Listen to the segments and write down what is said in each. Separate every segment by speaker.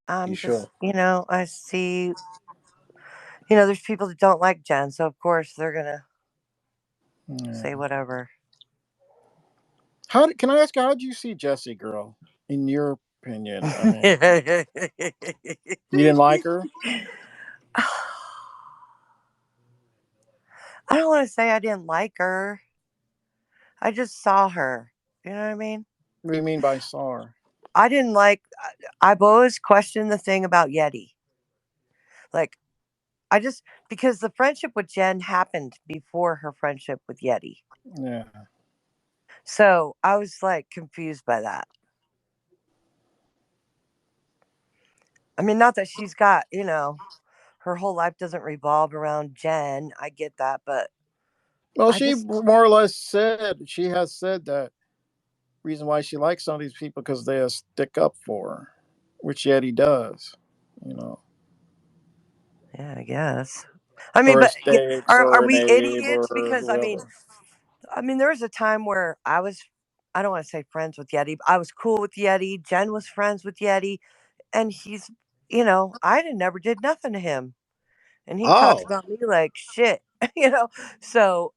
Speaker 1: I'm
Speaker 2: You
Speaker 1: just,
Speaker 2: sure?
Speaker 1: I see, there's people that don't like Jen, so of course they're gonna say whatever.
Speaker 2: Can I ask how did you see Jessie, girl? In your opinion, I mean,
Speaker 1: I
Speaker 2: you didn't like her.
Speaker 1: don't want to say I didn't like her. I just saw her. You know what I mean?
Speaker 2: What do you mean by saw her?
Speaker 1: I didn't like. I've always questioned the thing about Yeti. Like, I just because the friendship with Jen happened before her friendship with Yeti.
Speaker 2: Yeah.
Speaker 1: So I was like confused by that. I mean, not that she's got, her whole life doesn't revolve around Jen. I get that, but
Speaker 2: Well,
Speaker 1: I
Speaker 2: she
Speaker 1: just,
Speaker 2: more or less said she has said that reason why she likes some of these people because they stick up for her, which Yeti does. You know,
Speaker 1: yeah, I guess. I mean,
Speaker 2: or
Speaker 1: but
Speaker 2: estates
Speaker 1: are
Speaker 2: or an
Speaker 1: we
Speaker 2: Abe
Speaker 1: idiots?
Speaker 2: or
Speaker 1: Because
Speaker 2: whoever.
Speaker 1: there was a time where I don't want to say friends with Yeti, but I was cool with Yeti. Jen was friends with Yeti, and I never did nothing to him, and he talks
Speaker 3: Oh.
Speaker 1: about me like shit, you know. So,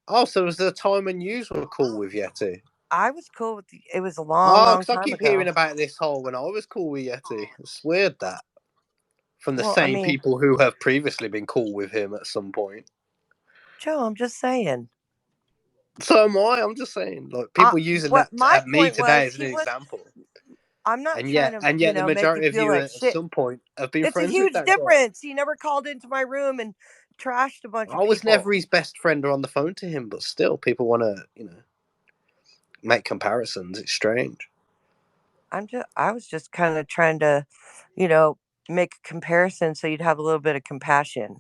Speaker 3: Oh, so it was the time when you were cool with Yeti?
Speaker 1: I was cool with it was a long,
Speaker 3: Oh,
Speaker 1: long
Speaker 3: because I
Speaker 1: time
Speaker 3: keep
Speaker 1: ago.
Speaker 3: hearing about this whole when I was cool with Yeti. It's weird that. From the
Speaker 1: Well, I
Speaker 3: same
Speaker 1: mean,
Speaker 3: people who have previously been cool with him at some point.
Speaker 1: Joe, I'm just saying.
Speaker 3: So am I. I'm just saying, like people using
Speaker 1: What
Speaker 3: that
Speaker 1: my
Speaker 3: at me
Speaker 1: point
Speaker 3: today
Speaker 1: was,
Speaker 3: as an example,
Speaker 1: I'm not
Speaker 3: and
Speaker 1: trying
Speaker 3: yet,
Speaker 1: to,
Speaker 3: and yet, the
Speaker 1: make you
Speaker 3: majority of
Speaker 1: feel
Speaker 3: you
Speaker 1: like
Speaker 3: at
Speaker 1: shit.
Speaker 3: some point have been
Speaker 1: It's a
Speaker 3: friends with
Speaker 1: huge
Speaker 3: that guy.
Speaker 1: difference. He never called into my room and trashed a bunch of
Speaker 3: I was never
Speaker 1: people.
Speaker 3: his best friend or on the phone to him, but still, people want to, make comparisons. It's strange.
Speaker 1: I was just kind of trying to, you know, make a comparison so you'd have a little bit of compassion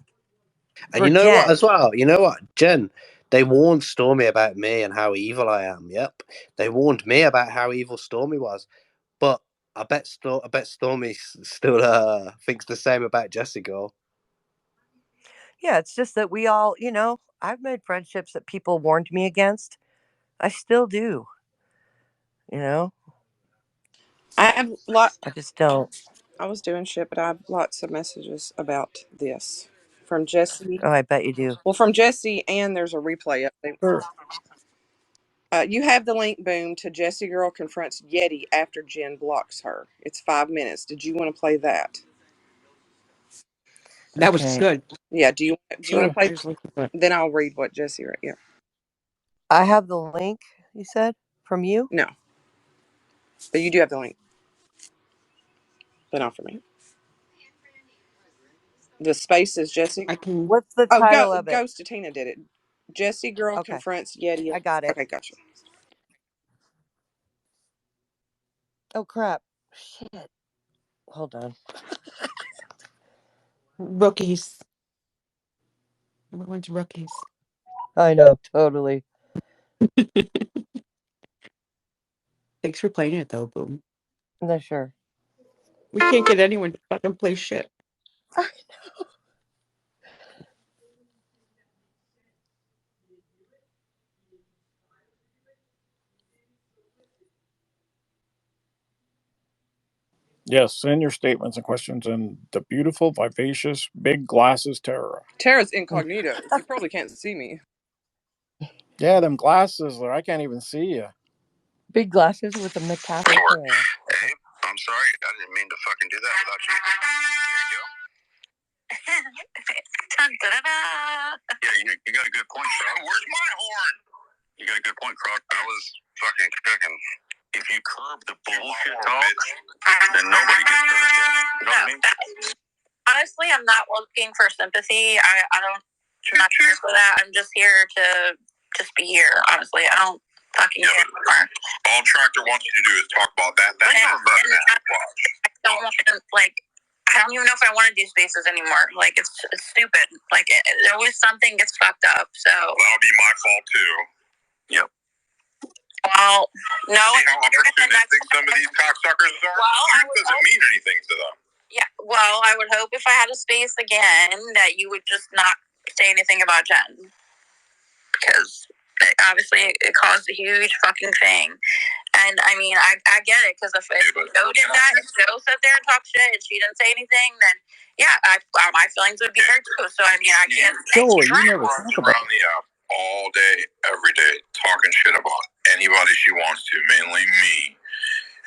Speaker 3: And
Speaker 1: for
Speaker 3: you know what,
Speaker 1: Jen.
Speaker 3: as well? You know what, Jen? They warned Stormy about me and how evil I am. Yep, they warned me about how evil Stormy was. But I bet Stormy still thinks the same about Jessie girl.
Speaker 1: Yeah, it's just that we all, I've made friendships that people warned me against. I still do, you know.
Speaker 4: I have lot.
Speaker 1: I just don't.
Speaker 4: I was doing shit, but I have lots of messages about this from Jessie.
Speaker 1: Oh, I bet you do.
Speaker 4: Well, from Jessie, and there's a replay up there.
Speaker 2: Sure.
Speaker 4: You have the link, Boom, to Jessie Girl confronts Yeti after Jen blocks her. It's 5 minutes. Did you want to play that?
Speaker 5: That was
Speaker 1: Okay.
Speaker 5: good.
Speaker 4: Yeah. Do you want to
Speaker 2: Sure.
Speaker 5: I
Speaker 4: play?
Speaker 5: just listened to it.
Speaker 4: Then I'll read what Jessie wrote. Yeah.
Speaker 1: I have the link, you said, from you?
Speaker 4: No, but you do have the link, but not for me. The space is Jessie.
Speaker 5: I can.
Speaker 1: What's the
Speaker 4: Oh,
Speaker 1: title of it?
Speaker 4: Ghost to Tina did it. Jessie Girl
Speaker 1: Okay,
Speaker 4: confronts Yeti.
Speaker 1: I got it.
Speaker 4: Okay, gotcha.
Speaker 1: Oh, crap. Shit. Hold on.
Speaker 5: Rookies. Everyone's rookies.
Speaker 1: I know, totally.
Speaker 5: Thanks for playing it, though, Boom.
Speaker 1: No, sure.
Speaker 5: We can't get anyone to fucking play shit.
Speaker 2: Yes, send your statements and questions in the beautiful, vivacious, big glasses Tara.
Speaker 4: Tara's incognito. You probably can't see me.
Speaker 2: Yeah, them glasses there. I can't even see you.
Speaker 1: Big glasses with a McCaffrey hair.
Speaker 6: Hey, I'm sorry. I didn't mean to fucking do that without you. There you go. Yeah, you got a good point, Croc. Where's my horn? You got a good point, Croc. I was fucking cooking. If you curb the bullshit talk, then nobody gets hurt. You know what I mean?
Speaker 7: Honestly, I'm not looking for sympathy. I don't. I'm not here for that. I'm just here to just be here. Honestly, I don't fucking care anymore.
Speaker 6: All Tractor wants you to do is talk about that. That's never better than watch.
Speaker 7: I don't want to, I don't even know if I want to do spaces anymore. Like, it's stupid. Like, there always something gets fucked up. So
Speaker 6: that'll be my fault too. Yep.
Speaker 7: Well, no.
Speaker 6: See how opportunistic some of these cocksuckers are?
Speaker 7: Well,
Speaker 6: Truth doesn't mean anything to them.
Speaker 7: Yeah. Well, I would hope if I had a space again that you would just not say anything about Jen, because obviously it caused a huge fucking thing. And I mean, I get it, because if Joe did that, if Joe sat there and talked shit and she didn't say anything, then yeah, my feelings would be hurt too. So I mean, I can't.
Speaker 2: Joey, you never
Speaker 6: runs around the app all day, every day, talking shit about anybody she wants to, mainly me.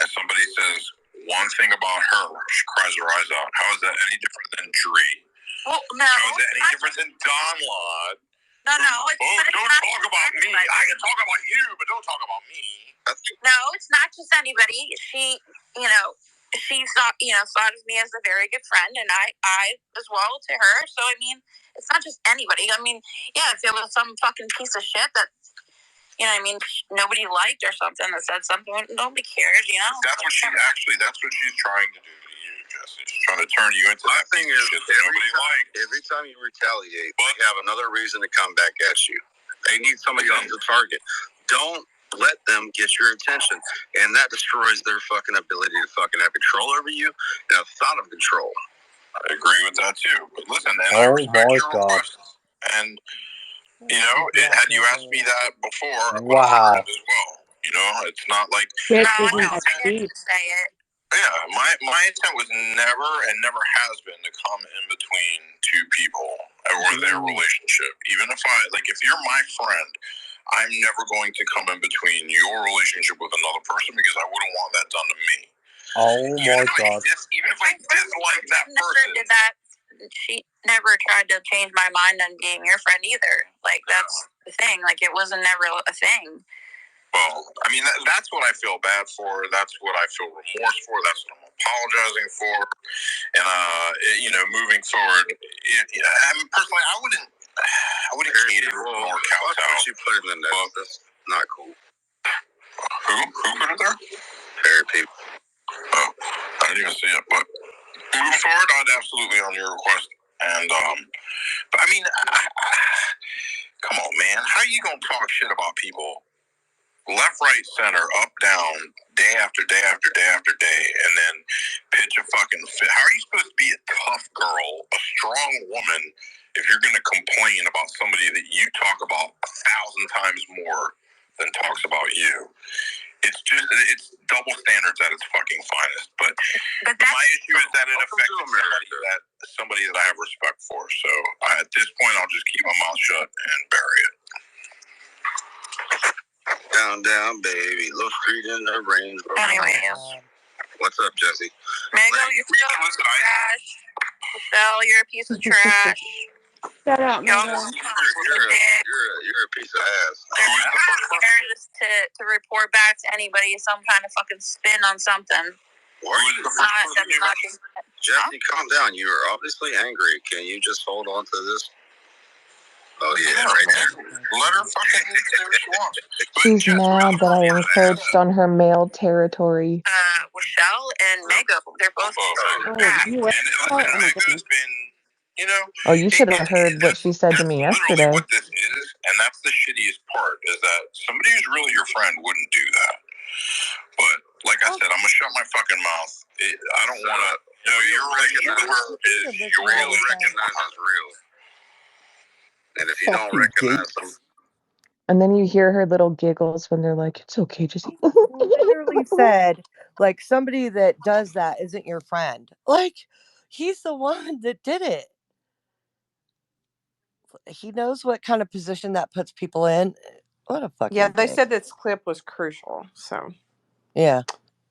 Speaker 6: And somebody says one thing about her, she cries her eyes out. How is that any different than Dree?
Speaker 7: Well, no.
Speaker 6: How is that any different than Donlod?
Speaker 7: No.
Speaker 6: Don't talk about me. I can talk about you, but don't talk about me.
Speaker 7: No, it's not just anybody. She, she thought of me as a very good friend, and I as well to her. So I mean, it's not just anybody. I mean, yeah, if it was some fucking piece of shit that, nobody liked or something that said something, nobody cares.
Speaker 6: That's what she's trying to do to you, Jessie. She's trying to turn you into that thing is shit that nobody likes. Every time you retaliate, they have another reason to come back at you. They need somebody else to target. Don't let them get your attention, and that destroys their fucking ability to fucking have control over you and have thought of control. I agree with that too. But listen, man, I respect your requests, and had you asked me that before, I would have heard it as well. It's not like
Speaker 5: Shit
Speaker 7: No,
Speaker 5: isn't
Speaker 7: I
Speaker 5: that
Speaker 7: didn't
Speaker 5: deep.
Speaker 7: say it.
Speaker 6: yeah, my intent was never and never has been to come in between two people or their relationship. Even if if you're my friend, I'm never going to come in between your relationship with another person because I wouldn't want that done to me.
Speaker 3: Oh my God.
Speaker 6: Even if I dislike that
Speaker 7: Never
Speaker 6: person.
Speaker 7: did that. She never tried to change my mind on being your friend either. Like, that's the thing. Like, it wasn't never a thing.
Speaker 6: Well, I mean, that's what I feel bad for. That's what I feel remorse for. That's what I'm apologizing for. And, moving forward, personally, I wouldn't cater or count out. She put it in there. That's not cool. Who put it there? Very people. Oh, I didn't even see it. But moving forward, I'd absolutely on your request. And, but I mean, come on, man. How are you going to talk shit about people? Left, right, center, up, down, day after day after day after day, and then pitch a fucking fit. How are you supposed to be a tough girl, a strong woman, if you're going to complain about somebody that you talk about 1,000 times more than talks about you? It's double standards at its fucking finest. But my issue is that it affected somebody that I have respect for. So at this point, I'll just keep my mouth shut and bury it. Down, down, baby. Little street in the rain.
Speaker 7: Anyways.
Speaker 6: What's up, Jessie?
Speaker 7: Mego, you're still trash. Michelle, you're a piece of trash.
Speaker 5: Shut up,
Speaker 7: You're
Speaker 5: Mego.
Speaker 6: a piece of ass.
Speaker 7: Who is the first person? To report back to anybody some kind of fucking spin on something.
Speaker 6: Who is the first person? Jessie, calm down. You are obviously angry. Can you just hold on to this? Oh, yeah, right there. Let her fucking say what she wants.
Speaker 8: She's mad that I encroached on her male territory.
Speaker 7: Michelle and Mego, they're both trash.
Speaker 5: You
Speaker 6: And listen, Mego's been,
Speaker 8: Oh, you should have heard what she said to me yesterday.
Speaker 6: What this is, and that's the shittiest part, is that somebody who's really your friend wouldn't do that. But like I said, I'm gonna shut my fucking mouth. I don't want to. Your relationship with her is your recognize as real. And if you don't recognize them,
Speaker 8: and then you hear her little giggles when they're like, "It's okay, just."
Speaker 1: Literally said, like, somebody that does that isn't your friend. Like, he's the one that did it. He knows what kind of position that puts people in. What a fucking
Speaker 4: Yeah, they
Speaker 1: dick.
Speaker 4: said this clip was crucial. So
Speaker 1: yeah.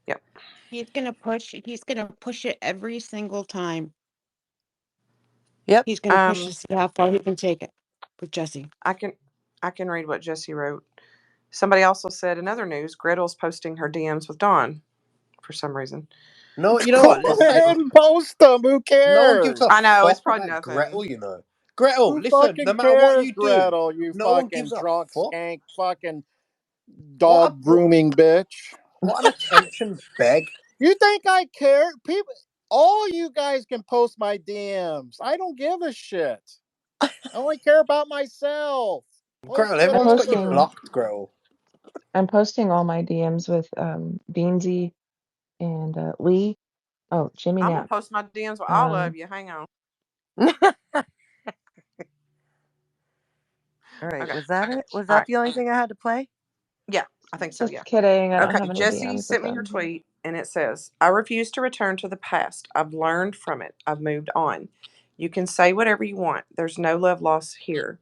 Speaker 4: Yep.
Speaker 5: He's gonna push it every single time.
Speaker 1: Yep.
Speaker 5: He's gonna push to see how far he can take it with Jessie.
Speaker 4: I can read what Jessie wrote. Somebody also said in other news, Gretel's posting her DMs with Dawn for some reason.
Speaker 3: No, you know what?
Speaker 2: Go ahead and post them. Who cares?
Speaker 3: No one gives a
Speaker 4: I know, it's
Speaker 3: fuck
Speaker 4: probably
Speaker 3: about
Speaker 4: nothing.
Speaker 3: Gretel, Gretel,
Speaker 2: Who
Speaker 3: listen,
Speaker 2: fucking
Speaker 3: no matter what
Speaker 2: cares,
Speaker 3: you do,
Speaker 2: Gretel, you
Speaker 3: no one
Speaker 2: fucking
Speaker 3: gives a
Speaker 2: drunk
Speaker 3: fuck.
Speaker 2: skank fucking dog grooming bitch.
Speaker 3: What an attention beg.
Speaker 2: You think I care? People, all you guys can post my DMs. I don't give a shit. I only care about myself.
Speaker 3: Gretel, everyone's got you blocked, Gretel.
Speaker 8: I'm posting all my DMs with Beansy and Lee. Oh, Jimmy
Speaker 4: I'm
Speaker 8: Nap.
Speaker 4: gonna post my DMs with all of you. Hang on.
Speaker 1: All right.
Speaker 4: Okay.
Speaker 1: Was that it? Was
Speaker 4: All
Speaker 1: that
Speaker 4: right.
Speaker 1: the only thing I had to play?
Speaker 4: Yeah, I think so. Yeah.
Speaker 8: Just kidding. I don't
Speaker 4: Okay.
Speaker 8: have any
Speaker 4: Jesse
Speaker 8: DMs with
Speaker 4: sent me your
Speaker 8: them.
Speaker 4: tweet and it says, I refuse to return to the past. I've learned from it. I've moved on. You can say whatever you want. There's no love lost here.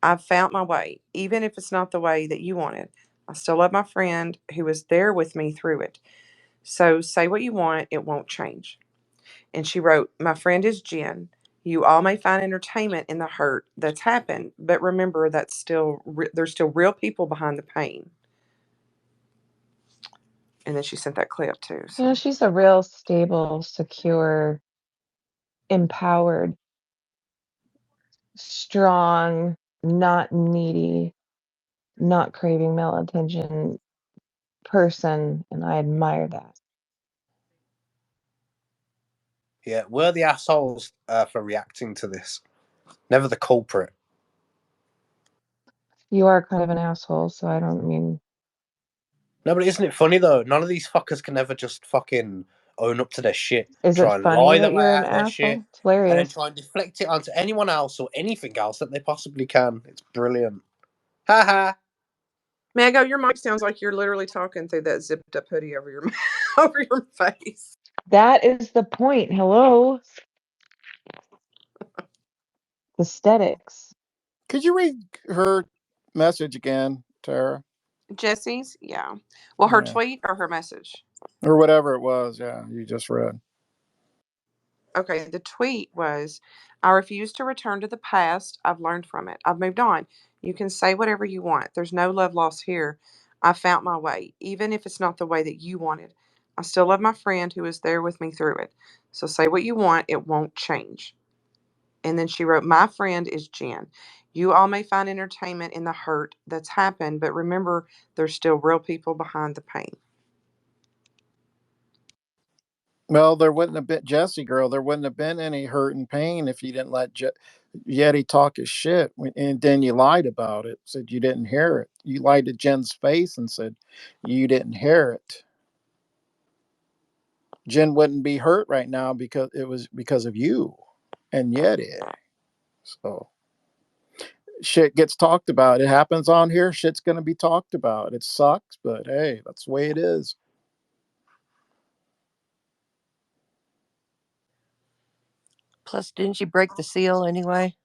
Speaker 4: I've found my way, even if it's not the way that you wanted. I still love my friend who was there with me through it. So say what you want, it won't change. And she wrote, my friend is Jen. You all may find entertainment in the hurt that's happened, but remember that's there's still real people behind the pain. And then she sent that clip too.
Speaker 8: You know,
Speaker 4: So
Speaker 8: she's a real stable, secure, empowered, strong, not needy, not craving male attention person, and I admire that.
Speaker 3: Yeah, we're the assholes for reacting to this. Never the culprit.
Speaker 8: You are kind of an asshole, so I don't mean.
Speaker 3: No, but isn't it funny though? None of these fuckers can ever just fucking own up to their shit.
Speaker 8: Is it
Speaker 3: Try and
Speaker 8: funny
Speaker 3: lie their
Speaker 8: that
Speaker 3: way
Speaker 8: you're an
Speaker 3: out of their shit,
Speaker 8: asshole? It's
Speaker 3: and then
Speaker 8: hilarious.
Speaker 3: try and deflect it onto anyone else or anything else that they possibly can. It's brilliant. Ha ha.
Speaker 4: Mego, your mic sounds like you're literally talking through that zipped up hoodie over your over your face.
Speaker 8: That is the point. Hello? Aesthetics.
Speaker 2: Could you read her message again, Tara?
Speaker 4: Jesse's, yeah. Well, her
Speaker 2: Yeah.
Speaker 4: tweet or her message.
Speaker 2: Or whatever it was, yeah, you just read.
Speaker 4: Okay, the tweet was, I refuse to return to the past. I've learned from it. I've moved on. You can say whatever you want. There's no love lost here. I found my way, even if it's not the way that you wanted. I still love my friend who was there with me through it. So say what you want, it won't change. And then she wrote, my friend is Jen. You all may find entertainment in the hurt that's happened, but remember, there's still real people behind the pain.
Speaker 2: Well, there wouldn't have been Jessie girl. There wouldn't have been any hurt and pain if you didn't let Yeti talk his shit, and then you lied about it. Said you didn't hear it. You lied to Jen's face and said you didn't hear it. Jen wouldn't be hurt right now because it was because of you and Yeti. So shit gets talked about. It happens on here. Shit's gonna be talked about. It sucks, but hey, that's the way it is.
Speaker 1: Plus, didn't she break the seal anyway?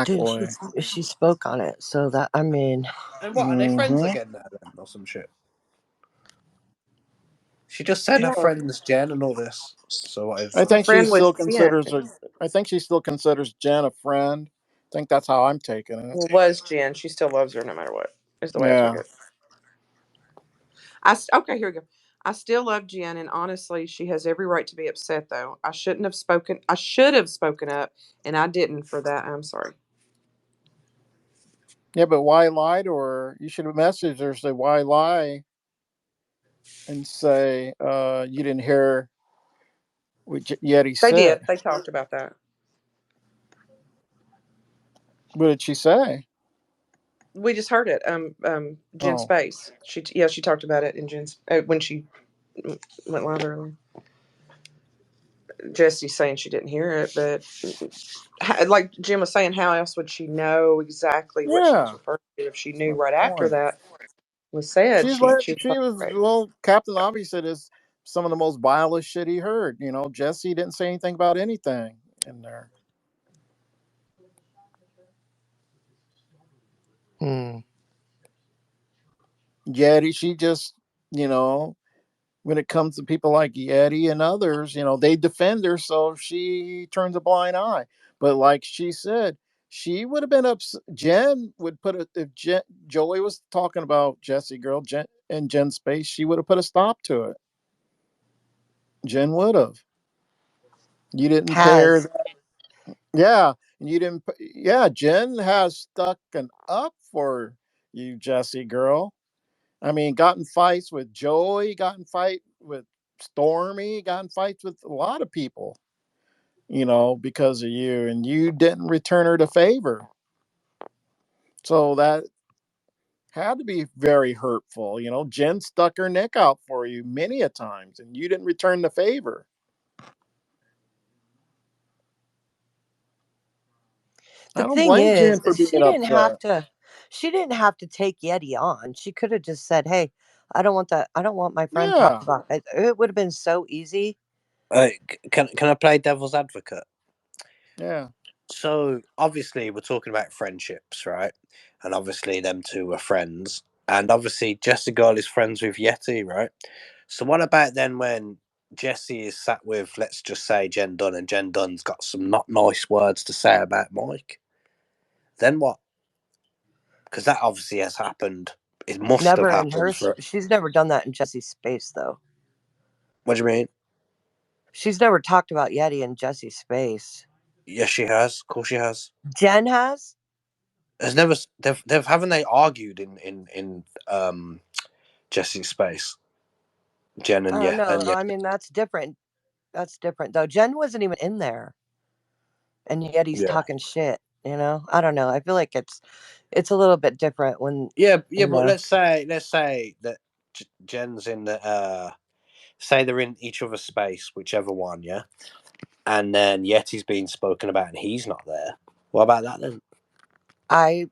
Speaker 1: Didn't she?
Speaker 2: Exactly.
Speaker 1: She spoke on it. So that, I mean,
Speaker 3: And what, are they friends
Speaker 2: Hmm.
Speaker 3: again now then, or some shit? She just said her
Speaker 4: No,
Speaker 3: friend's Jen and all this. So what
Speaker 2: I
Speaker 3: if
Speaker 2: think she
Speaker 4: friend
Speaker 2: still
Speaker 4: with Jen.
Speaker 2: considers her. I think she still considers Jen a friend. I think that's how I'm taking it.
Speaker 4: Was Jen. She still loves her no matter what, is the way I took
Speaker 2: Yeah.
Speaker 4: it. Okay, here we go. I still love Jen, and honestly, she has every right to be upset. Though I shouldn't have spoken. I should have spoken up, and I didn't. For that, I'm sorry.
Speaker 2: Yeah, but why lie to her? You should have messaged her, say why lie, and say you didn't hear what Yeti
Speaker 4: They
Speaker 2: said.
Speaker 4: did. They talked about that.
Speaker 2: What did she say?
Speaker 4: We just heard it. Jen's
Speaker 2: Oh,
Speaker 4: face. She talked about it in Jen's when she went live earlier. Jesse's saying she didn't hear it, but like Jim was saying, how else would she know exactly what she was
Speaker 2: yeah.
Speaker 4: referring to if she
Speaker 2: That's
Speaker 4: knew
Speaker 2: my
Speaker 4: right after
Speaker 2: point.
Speaker 4: that was said?
Speaker 2: She's like
Speaker 4: She was
Speaker 2: she
Speaker 4: like,
Speaker 2: was
Speaker 4: right.
Speaker 2: well. Captain Obvious said is some of the most vilest shit he heard. You know, Jesse didn't say anything about anything in there.
Speaker 1: hmm.
Speaker 2: Yeti, she just you know when it comes to people like Yeti and others, they defend her, so she turns a blind eye. But like she said, she would have been upset. Jen would put it if Joey was talking about Jesse girl and Jen's space, she would have put a stop to it. Jen would have. You didn't pay her.
Speaker 1: Has.
Speaker 2: Yeah, you didn't. Yeah, Jen has stuck an up for you, Jesse girl. I mean, got in fights with Joey, got in fight with Stormy, got in fights with a lot of people, because of you, and you didn't return her the favor. So that had to be very hurtful. Jen stuck her neck out for you many a times, and you didn't return the favor. I
Speaker 1: The
Speaker 2: don't
Speaker 1: thing
Speaker 2: blame Jen for
Speaker 1: is
Speaker 2: being upset.
Speaker 1: she didn't have to take Yeti on. She could have just said, "Hey, I don't want that. I don't want my friend talking
Speaker 2: Yeah,
Speaker 1: about it." It would have been so easy.
Speaker 3: Can I play devil's advocate?
Speaker 2: yeah.
Speaker 3: So obviously we're talking about friendships, right? And obviously them two are friends. And obviously Jessie Girl is friends with Yeti, right? So what about then when Jessie is sat with, let's just say, Jen Dunn, and Jen Dunn's got some not nice words to say about Mike? Then what? Because that obviously has happened. It must have
Speaker 1: Never in her.
Speaker 3: happened for.
Speaker 1: She's never done that in Jesse's space, though.
Speaker 3: What do you mean?
Speaker 1: She's never talked about Yeti in Jesse's space.
Speaker 3: Yes, she has. Of course, she has.
Speaker 1: Jen has.
Speaker 3: There's never. They've haven't they argued in Jessie's space? Jen and
Speaker 1: Oh
Speaker 3: yeah
Speaker 1: no,
Speaker 3: and yeah.
Speaker 1: I mean that's different. That's different though. Jen wasn't even in there, and yet he's
Speaker 3: Yeah.
Speaker 1: talking shit. I don't know. I feel like it's a little bit different when
Speaker 3: Yeah,
Speaker 1: you
Speaker 3: but
Speaker 1: know.
Speaker 3: let's say that Jen's in the say they're in each other's space, whichever one, yeah, and then Yeti's being spoken about and he's not there. What about that then?
Speaker 1: I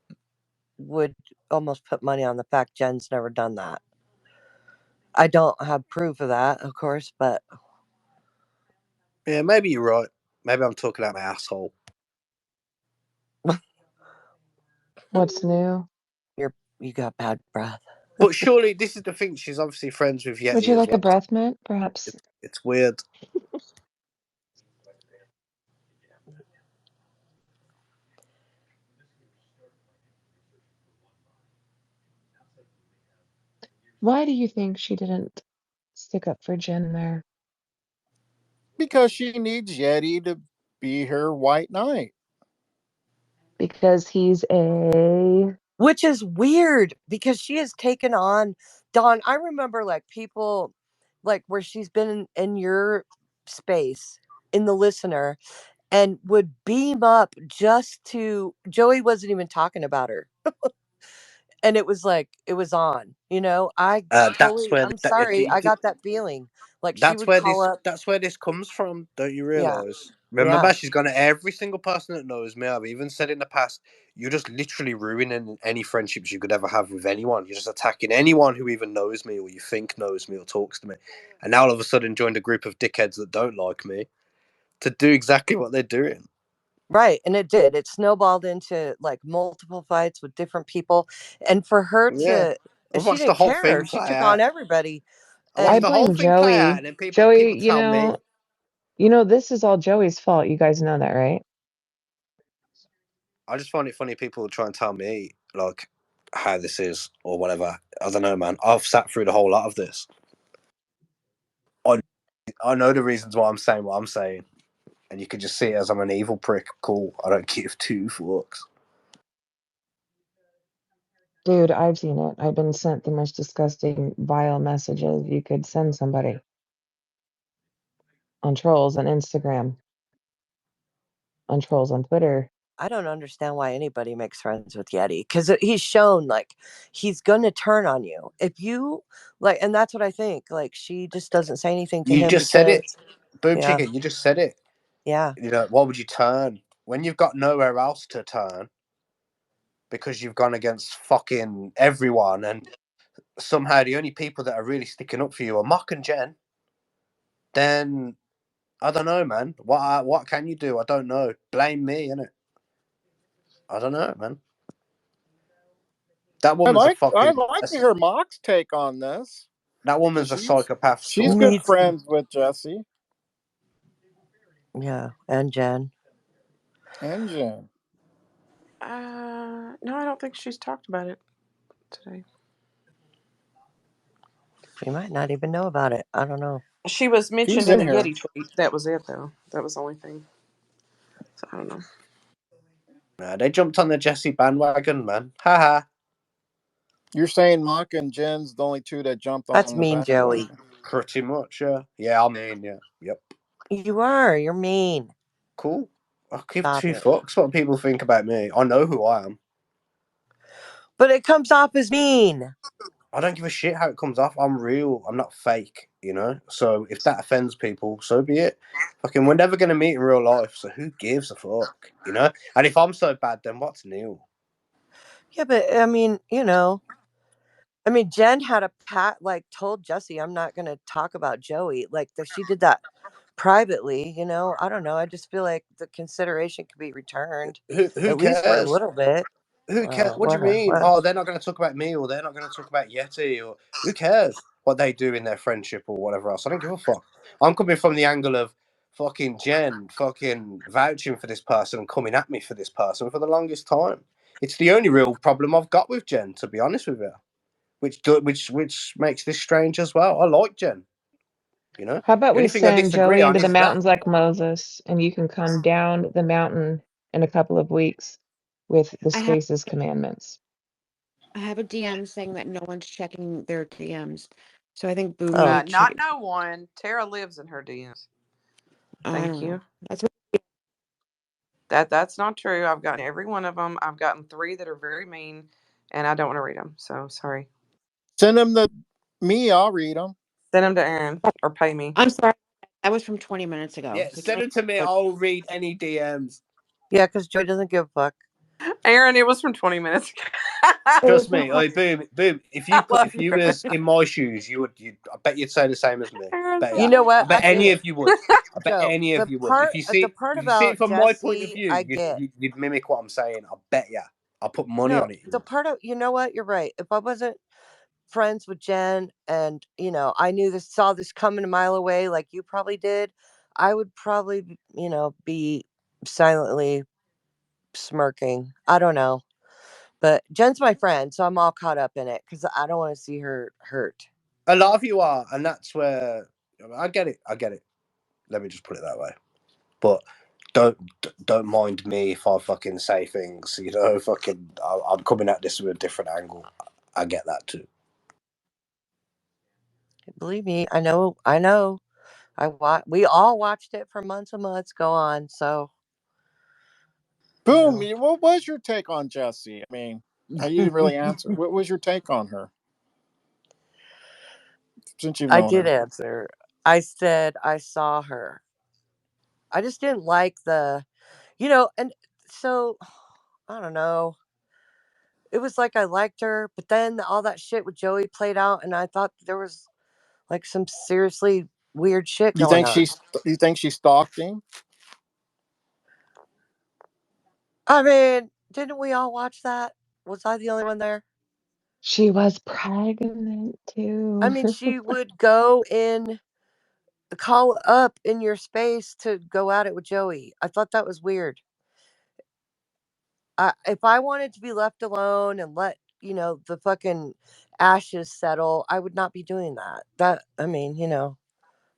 Speaker 1: would almost put money on the fact Jen's never done that. I don't have proof of that, of course, but
Speaker 3: Yeah, maybe you're right. Maybe I'm talking out my asshole.
Speaker 8: What's new?
Speaker 1: you got bad breath.
Speaker 3: But surely this is the thing. She's obviously friends with
Speaker 8: Would
Speaker 3: Yeti
Speaker 8: you
Speaker 3: as
Speaker 8: like a
Speaker 3: well.
Speaker 8: breath mint, perhaps?
Speaker 3: It's weird.
Speaker 8: Why do you think she didn't stick up for Jen there?
Speaker 2: Because she needs Yeti to be her white knight.
Speaker 8: Because he's a.
Speaker 1: Which is weird because she has taken on Dawn. I remember like people like where she's been in your space in the listener and would beam up just to Joey wasn't even talking about her. And it was like it was on.
Speaker 3: That's where
Speaker 1: I'm sorry, I got that feeling. Like she would call up.
Speaker 3: that's where this comes from. Don't you
Speaker 1: Yeah.
Speaker 3: realize?
Speaker 1: Yeah.
Speaker 3: Remember, she's gone to every single person that knows me. I've even said in the past, you're just literally ruining any friendships you could ever have with anyone. You're just attacking anyone who even knows me or you think knows me or talks to me. And now all of a sudden joined a group of dickheads that don't like me to do exactly what they're doing.
Speaker 1: Right, and it did. It snowballed into like multiple fights with different people, and for her
Speaker 3: Yeah.
Speaker 1: to,
Speaker 3: I
Speaker 1: she
Speaker 3: watched the
Speaker 1: didn't
Speaker 3: whole
Speaker 1: care.
Speaker 3: thing
Speaker 1: She
Speaker 3: play
Speaker 1: took on
Speaker 3: out.
Speaker 1: everybody,
Speaker 3: I watched
Speaker 8: I
Speaker 1: and
Speaker 3: the whole
Speaker 8: blame
Speaker 3: thing play out,
Speaker 8: Joey.
Speaker 3: and then people
Speaker 8: Joey,
Speaker 3: tell me.
Speaker 8: this is all Joey's fault. You guys know that, right?
Speaker 3: I just find it funny people try and tell me like how this is or whatever. I don't know, man. I've sat through the whole lot of this. I I know the reasons why I'm saying what I'm saying, and you can just see it as I'm an evil prick. Cool. I don't give two fucks.
Speaker 8: Dude, I've seen it. I've been sent the most disgusting, vile messages you could send somebody on trolls on Instagram, on trolls on Twitter.
Speaker 1: I don't understand why anybody makes friends with Yeti because he's shown like he's gonna turn on you if you like, and that's what I think. Like she just doesn't say anything to
Speaker 3: You
Speaker 1: him
Speaker 3: just said it,
Speaker 1: because yeah,
Speaker 3: BoomChicka. You just said it.
Speaker 1: yeah,
Speaker 3: You know, what would you turn when you've got nowhere else to turn because you've gone against fucking everyone, and somehow the only people that are really sticking up for you are Mock and Jen? Then I don't know, man. What can you do? I don't know. Blame me, innit? I don't know, man. That
Speaker 2: I
Speaker 3: woman's a
Speaker 2: like I
Speaker 3: fucking.
Speaker 2: like to hear Mock's take on this
Speaker 3: That
Speaker 2: because
Speaker 3: woman's a psychopath
Speaker 2: she's
Speaker 3: stalker.
Speaker 2: good
Speaker 1: me too.
Speaker 2: friends with Jesse
Speaker 1: Yeah, and Jen.
Speaker 2: and Jen.
Speaker 4: No, I don't think she's talked about it today.
Speaker 1: She might not even know about it. I don't know.
Speaker 4: She was
Speaker 2: She's
Speaker 4: mentioned in
Speaker 2: in
Speaker 4: a
Speaker 2: here.
Speaker 4: Yeti tweet. That was it, though. That was the only thing. So I don't know.
Speaker 3: Nah, they jumped on the Jesse bandwagon, man. Haha.
Speaker 2: You're saying Mock and Jen's the only two that jumped
Speaker 1: That's
Speaker 2: on the
Speaker 1: mean, Joey.
Speaker 2: bandwagon.
Speaker 3: Pretty much, yeah. Yeah, I mean, yeah. Yep.
Speaker 1: You are. You're mean.
Speaker 3: Cool. I give
Speaker 1: Stop
Speaker 3: two
Speaker 1: it.
Speaker 3: fucks what people think about me. I know who I am.
Speaker 1: But it comes off as mean.
Speaker 3: I don't give a shit how it comes off. I'm real. I'm not fake, you know? So if that offends people, so be it. Fucking, we're never going to meet in real life, so who gives a fuck, you know? And if I'm so bad, then what's new?
Speaker 1: Yeah, but I mean, Jen had a told Jessie, I'm not going to talk about Joey. Like, she did that privately, I don't know. I just feel like the consideration could be returned,
Speaker 3: Who
Speaker 1: at least for a
Speaker 3: cares?
Speaker 1: little bit.
Speaker 3: Who cares? What do you
Speaker 1: What?
Speaker 3: mean? Oh, they're not going to talk about me, or they're not going to talk about Yeti, or who cares what they do in their friendship or whatever else? I don't give a fuck. I'm coming from the angle of fucking Jen fucking vouching for this person and coming at me for this person for the longest time. It's the only real problem I've got with Jen, to be honest with you. Which makes this strange as well. I like Jen, you know.
Speaker 8: How about
Speaker 3: The
Speaker 8: we
Speaker 3: only thing I
Speaker 8: send
Speaker 3: disagree
Speaker 8: Joey
Speaker 3: on
Speaker 8: into the
Speaker 3: is that.
Speaker 8: mountains like Moses, and you can come down the mountain in a couple of weeks with the
Speaker 5: I have
Speaker 8: Stasis commandments?
Speaker 5: I have a DM saying that no one's checking their DMs. So I think Boom
Speaker 1: Oh,
Speaker 5: may check
Speaker 4: Not
Speaker 5: it.
Speaker 4: no one. Tara lives in her DMs.
Speaker 5: I
Speaker 4: Thank
Speaker 5: don't know.
Speaker 4: you.
Speaker 5: That's what
Speaker 4: That's not true. I've gotten every one of them. I've gotten 3 that are very mean, and I don't want to read them. So sorry.
Speaker 2: Send them to me. I'll read them.
Speaker 4: Send them to Aaron or pay me.
Speaker 5: I'm sorry. That was from 20 minutes ago.
Speaker 3: Yeah,
Speaker 5: So
Speaker 3: send
Speaker 5: can't
Speaker 3: it to me.
Speaker 1: but
Speaker 3: I'll read any DMs.
Speaker 1: yeah, because Joey doesn't give a fuck.
Speaker 4: Aaron, it was from 20 minutes ago.
Speaker 3: Trust me, I boom.
Speaker 4: I love
Speaker 3: If
Speaker 4: you,
Speaker 3: you
Speaker 4: Aaron.
Speaker 3: was in my shoes, I bet you'd say the same as me.
Speaker 4: Aaron's
Speaker 3: Bet
Speaker 4: so
Speaker 3: ya.
Speaker 1: You know
Speaker 3: I
Speaker 1: what? I
Speaker 3: bet
Speaker 1: get
Speaker 3: any
Speaker 1: it.
Speaker 3: of you would. I bet
Speaker 1: Joe,
Speaker 3: any of you would.
Speaker 1: the part
Speaker 3: If you see it
Speaker 1: about
Speaker 3: from my point of
Speaker 1: Jesse,
Speaker 3: view,
Speaker 1: I get.
Speaker 3: you'd mimic what I'm saying. I bet ya. I'll put money
Speaker 1: No,
Speaker 3: on it. You
Speaker 1: the
Speaker 3: would.
Speaker 1: part of you know what? You're right. If I wasn't friends with Jen and I knew this, saw this coming a mile away, like you probably did, I would probably be silently smirking. I don't know, but Jen's my friend, so I'm all caught up in it because I don't want to see her hurt.
Speaker 3: A lot of you are, and that's where I get it. I get it. Let me just put it that way. But don't mind me if I fucking say things. You know, fucking. I'm coming at this with a different angle. I get that too.
Speaker 1: Believe me, I know. I know. We all watched it for months and months. Go on, so you
Speaker 2: Boom.
Speaker 1: know.
Speaker 2: What was your take on Jessie? I mean, you didn't really answer. What was your take on her since you've
Speaker 1: I
Speaker 2: known
Speaker 1: did
Speaker 2: her?
Speaker 1: answer. I said I saw her. I just didn't like and so I don't know. It was like I liked her, but then all that shit with Joey played out, and I thought there was like some seriously weird shit
Speaker 2: You
Speaker 1: going
Speaker 2: think
Speaker 1: on.
Speaker 2: she stalked him?
Speaker 1: I mean, didn't we all watch that? Was I the only one there?
Speaker 8: She was pregnant
Speaker 1: I
Speaker 8: too.
Speaker 1: mean, she would go in, call up in your space to go at it with Joey. I thought that was weird. If I wanted to be left alone and let the fucking ashes settle, I would not be doing that. I mean,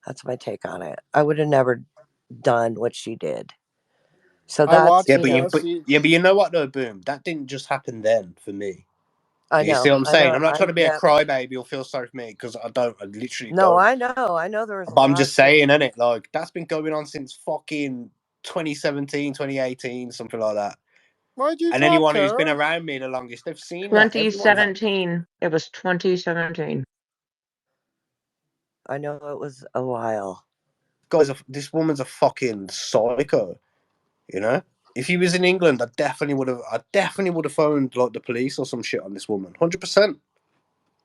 Speaker 1: that's my take on it. I would have never done what she did. So
Speaker 2: I
Speaker 1: that's
Speaker 2: watched
Speaker 3: Yeah,
Speaker 2: Jesse.
Speaker 3: but you know what though, boom. That didn't just happen then for me.
Speaker 1: I
Speaker 3: You see
Speaker 1: know,
Speaker 3: what I'm
Speaker 1: I
Speaker 3: saying?
Speaker 1: know,
Speaker 3: I'm not trying to be a
Speaker 1: yeah,
Speaker 3: crybaby or feel sorry for me because I don't. I literally
Speaker 1: no,
Speaker 3: don't.
Speaker 1: I know there was a
Speaker 3: But I'm
Speaker 1: lot of
Speaker 3: just
Speaker 1: shit.
Speaker 3: saying, innit? Like that's been going on since fucking 2017, 2018, something like that.
Speaker 2: Why'd you
Speaker 3: And
Speaker 2: talk,
Speaker 3: anyone who's been
Speaker 2: Tara?
Speaker 3: around me the longest, they've seen that. Everyone has.
Speaker 8: 2017. It was 2017.
Speaker 1: I know it was a while.
Speaker 3: Guys, this woman's a fucking psycho. You know. If he was in England, I definitely would have. I definitely would have phoned like the police or some shit on this woman. 100%.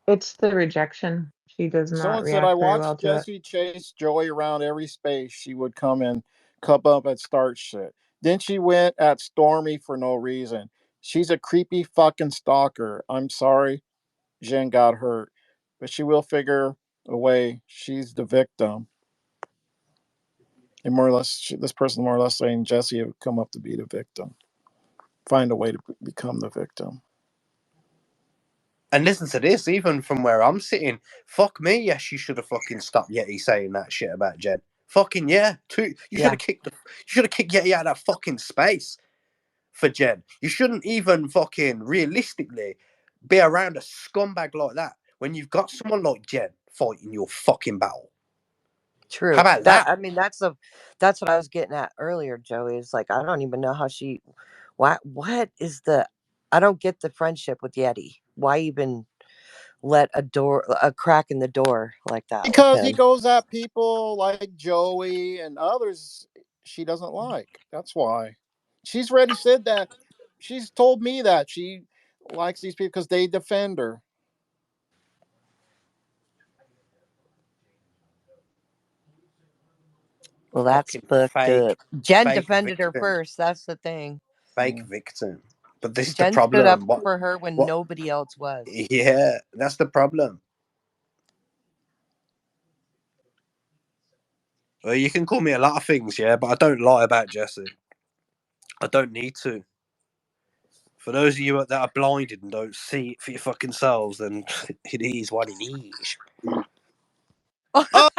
Speaker 8: It's the rejection. She does not
Speaker 2: Someone said I
Speaker 8: react very well
Speaker 2: watched
Speaker 8: to it.
Speaker 2: Jessie chase Joey around every space she would come and cup up and start shit. Then she went at Stormy for no reason. She's a creepy fucking stalker. I'm sorry Jen got hurt, but she will figure a way. She's the victim. And more or less, this person more or less saying Jessie would come up to be the victim, find a way to become the victim.
Speaker 3: And listen to this, even from where I'm sitting, fuck me, yes, you should have fucking stopped Yeti saying that shit about Jen. Fucking yeah. You should
Speaker 1: Yeah,
Speaker 3: have kicked Yeti out of that fucking space for Jen. You shouldn't even fucking realistically be around a scumbag like that when you've got someone like Jen fighting your fucking battle. How
Speaker 1: true.
Speaker 3: about that?
Speaker 1: That's what I was getting at earlier, Joey. It's like I don't even know how she. What is the? I don't get the friendship with Yeti. Why even? let a crack in the door like that with
Speaker 2: Because he
Speaker 1: him.
Speaker 2: goes at people like Joey and others she doesn't like. That's why. She's already said that. She's told me that she likes these people because they defend her.
Speaker 1: Well, that's
Speaker 3: Fucking
Speaker 1: fucked up. Jen
Speaker 3: fake
Speaker 1: defended her
Speaker 3: victim,
Speaker 1: first. That's the thing.
Speaker 3: fake victim. But this is the
Speaker 1: Jen stood up
Speaker 3: problem. What?
Speaker 1: for her when
Speaker 3: What?
Speaker 1: nobody else was.
Speaker 3: Yeah, that's the problem. Well, you can call me a lot of things, yeah, but I don't lie about Jessie. I don't need to. For those of you that are blinded and don't see it for your fucking selves, then it is what it is. Oh,